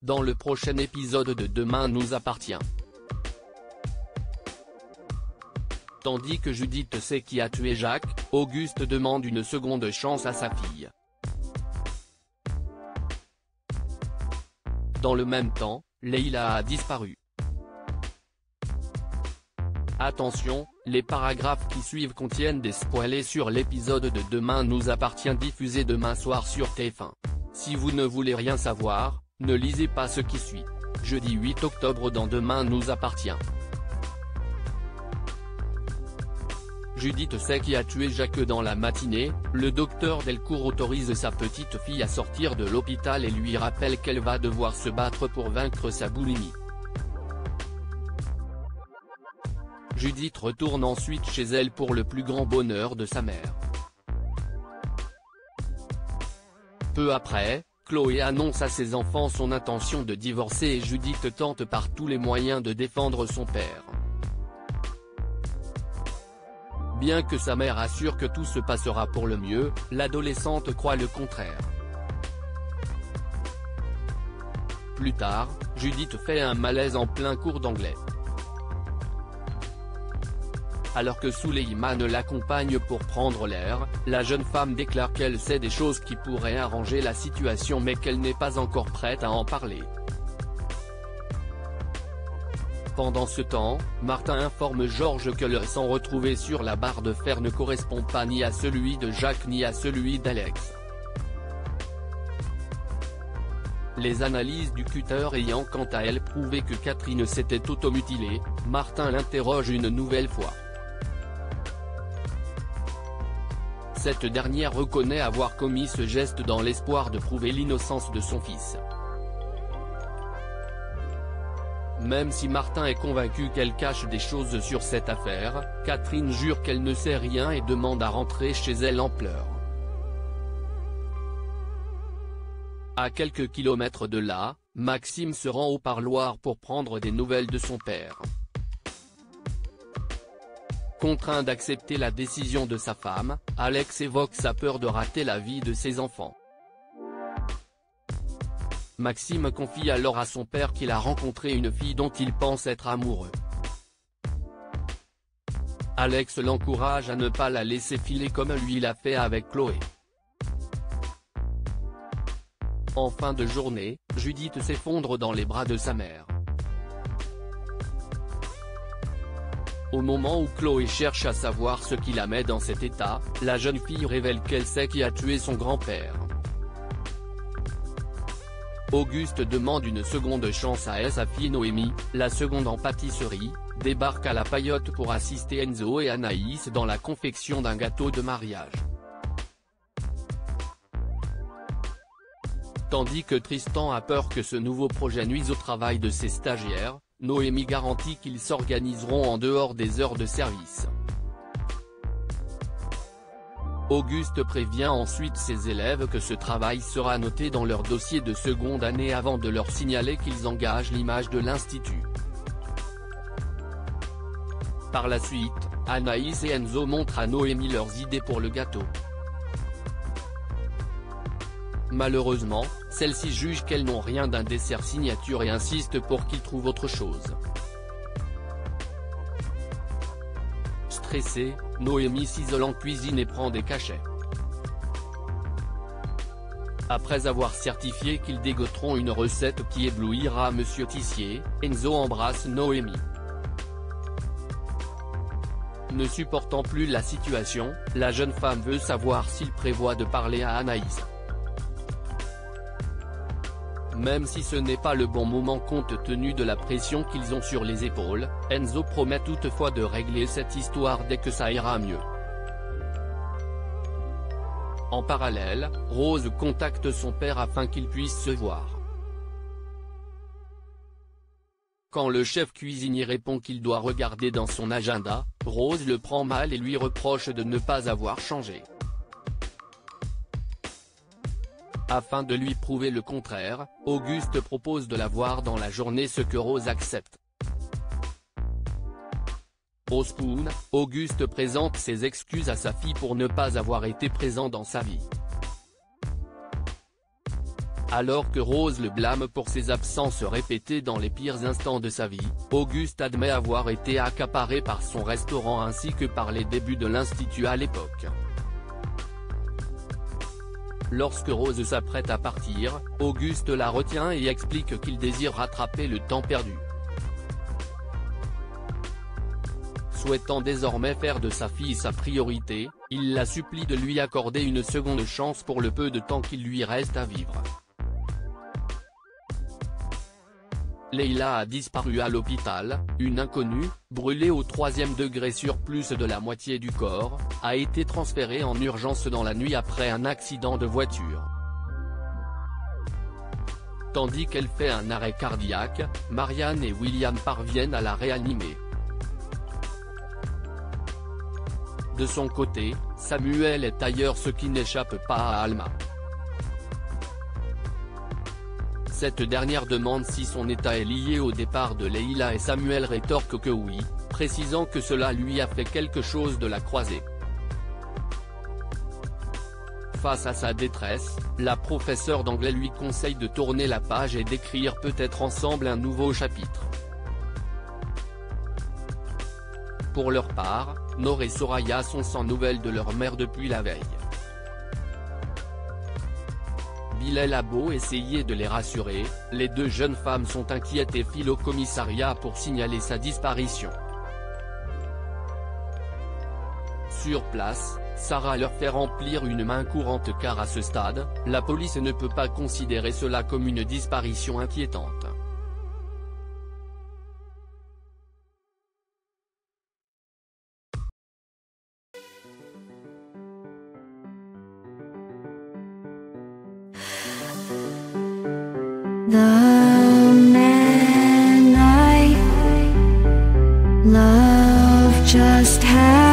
dans le prochain épisode de Demain nous appartient. Tandis que Judith sait qui a tué Jacques, Auguste demande une seconde chance à sa fille. Dans le même temps, Leila a disparu. Attention, les paragraphes qui suivent contiennent des spoilers sur l'épisode de Demain nous appartient diffusé demain soir sur TF1. Si vous ne voulez rien savoir, ne lisez pas ce qui suit. Jeudi 8 octobre dans Demain nous appartient. Judith sait qui a tué Jacques dans la matinée, le docteur Delcourt autorise sa petite fille à sortir de l'hôpital et lui rappelle qu'elle va devoir se battre pour vaincre sa boulimie. Judith retourne ensuite chez elle pour le plus grand bonheur de sa mère. Peu après, Chloé annonce à ses enfants son intention de divorcer et Judith tente par tous les moyens de défendre son père. Bien que sa mère assure que tout se passera pour le mieux, l'adolescente croit le contraire. Plus tard, Judith fait un malaise en plein cours d'anglais. Alors que Souleymane l'accompagne pour prendre l'air, la jeune femme déclare qu'elle sait des choses qui pourraient arranger la situation mais qu'elle n'est pas encore prête à en parler. Pendant ce temps, Martin informe Georges que le sang retrouvé sur la barre de fer ne correspond pas ni à celui de Jacques ni à celui d'Alex. Les analyses du cutter ayant quant à elles prouvé que Catherine s'était automutilée, Martin l'interroge une nouvelle fois. Cette dernière reconnaît avoir commis ce geste dans l'espoir de prouver l'innocence de son fils. Même si Martin est convaincu qu'elle cache des choses sur cette affaire, Catherine jure qu'elle ne sait rien et demande à rentrer chez elle en pleurs. À quelques kilomètres de là, Maxime se rend au parloir pour prendre des nouvelles de son père. Contraint d'accepter la décision de sa femme, Alex évoque sa peur de rater la vie de ses enfants. Maxime confie alors à son père qu'il a rencontré une fille dont il pense être amoureux. Alex l'encourage à ne pas la laisser filer comme lui l'a fait avec Chloé. En fin de journée, Judith s'effondre dans les bras de sa mère. Au moment où Chloé cherche à savoir ce qui la met dans cet état, la jeune fille révèle qu'elle sait qui a tué son grand-père. Auguste demande une seconde chance à sa fille Noémie, la seconde en pâtisserie, débarque à la Paillote pour assister Enzo et Anaïs dans la confection d'un gâteau de mariage. Tandis que Tristan a peur que ce nouveau projet nuise au travail de ses stagiaires, Noémie garantit qu'ils s'organiseront en dehors des heures de service. Auguste prévient ensuite ses élèves que ce travail sera noté dans leur dossier de seconde année avant de leur signaler qu'ils engagent l'image de l'institut. Par la suite, Anaïs et Enzo montrent à Noémie leurs idées pour le gâteau. Malheureusement, celle-ci juge qu'elles n'ont rien d'un dessert signature et insiste pour qu'ils trouvent autre chose. Stressée, Noémie s'isole en cuisine et prend des cachets. Après avoir certifié qu'ils dégoteront une recette qui éblouira Monsieur Tissier, Enzo embrasse Noémie. Ne supportant plus la situation, la jeune femme veut savoir s'il prévoit de parler à Anaïs. Même si ce n'est pas le bon moment compte tenu de la pression qu'ils ont sur les épaules, Enzo promet toutefois de régler cette histoire dès que ça ira mieux. En parallèle, Rose contacte son père afin qu'ils puissent se voir. Quand le chef cuisinier répond qu'il doit regarder dans son agenda, Rose le prend mal et lui reproche de ne pas avoir changé. Afin de lui prouver le contraire, Auguste propose de la voir dans la journée, ce que Rose accepte. Au Spoon, Auguste présente ses excuses à sa fille pour ne pas avoir été présent dans sa vie. Alors que Rose le blâme pour ses absences répétées dans les pires instants de sa vie, Auguste admet avoir été accaparé par son restaurant ainsi que par les débuts de l'Institut à l'époque. Lorsque Rose s'apprête à partir, Auguste la retient et explique qu'il désire rattraper le temps perdu. Souhaitant désormais faire de sa fille sa priorité, il la supplie de lui accorder une seconde chance pour le peu de temps qu'il lui reste à vivre. Leila a disparu à l'hôpital, une inconnue, brûlée au 3e degré sur plus de la moitié du corps, a été transférée en urgence dans la nuit après un accident de voiture. Tandis qu'elle fait un arrêt cardiaque, Marianne et William parviennent à la réanimer. De son côté, Samuel est ailleurs, ce qui n'échappe pas à Alma. Cette dernière demande si son état est lié au départ de Leila et Samuel rétorque que oui, précisant que cela lui a fait quelque chose de la croiser. Face à sa détresse, la professeure d'anglais lui conseille de tourner la page et d'écrire peut-être ensemble un nouveau chapitre. Pour leur part, Nour et Soraya sont sans nouvelles de leur mère depuis la veille. Bilal a beau essayer de les rassurer, les deux jeunes femmes sont inquiètes et filent au commissariat pour signaler sa disparition. Sur place, Sarah leur fait remplir une main courante car à ce stade, la police ne peut pas considérer cela comme une disparition inquiétante. The man I love just had